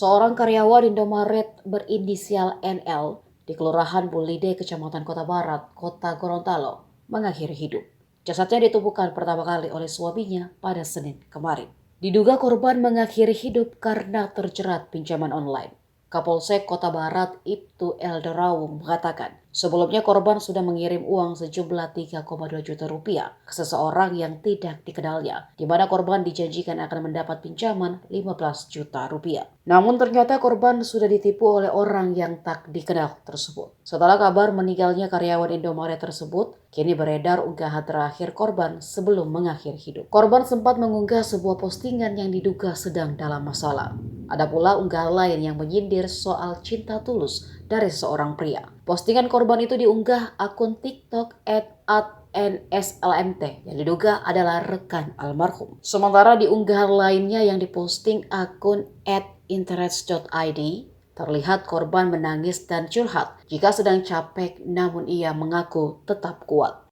Seorang karyawan Indomaret berinisial NL di Kelurahan Bulide, Kecamatan Kota Barat, Kota Gorontalo, mengakhiri hidup. Jasadnya ditemukan pertama kali oleh suaminya pada Senin kemarin. Diduga korban mengakhiri hidup karena terjerat pinjaman online. Kapolsek Kota Barat Ibtu Elderawung mengatakan, sebelumnya korban sudah mengirim uang sejumlah 3,2 juta rupiah ke seseorang yang tidak dikenalnya, di mana korban dijanjikan akan mendapat pinjaman 15 juta rupiah. Namun ternyata korban sudah ditipu oleh orang yang tak dikenal tersebut. Setelah kabar meninggalnya karyawan Indomaret tersebut, kini beredar unggahan terakhir korban sebelum mengakhiri hidup. Korban sempat mengunggah sebuah postingan yang diduga sedang dalam masalah. Ada pula unggahan lain yang menyindir soal cinta tulus dari seorang pria. Postingan korban itu diunggah akun TikTok @nslmt yang diduga adalah rekan almarhum. Sementara di unggahan lainnya yang diposting akun @interest.id, terlihat korban menangis dan curhat jika sedang capek, namun ia mengaku tetap kuat.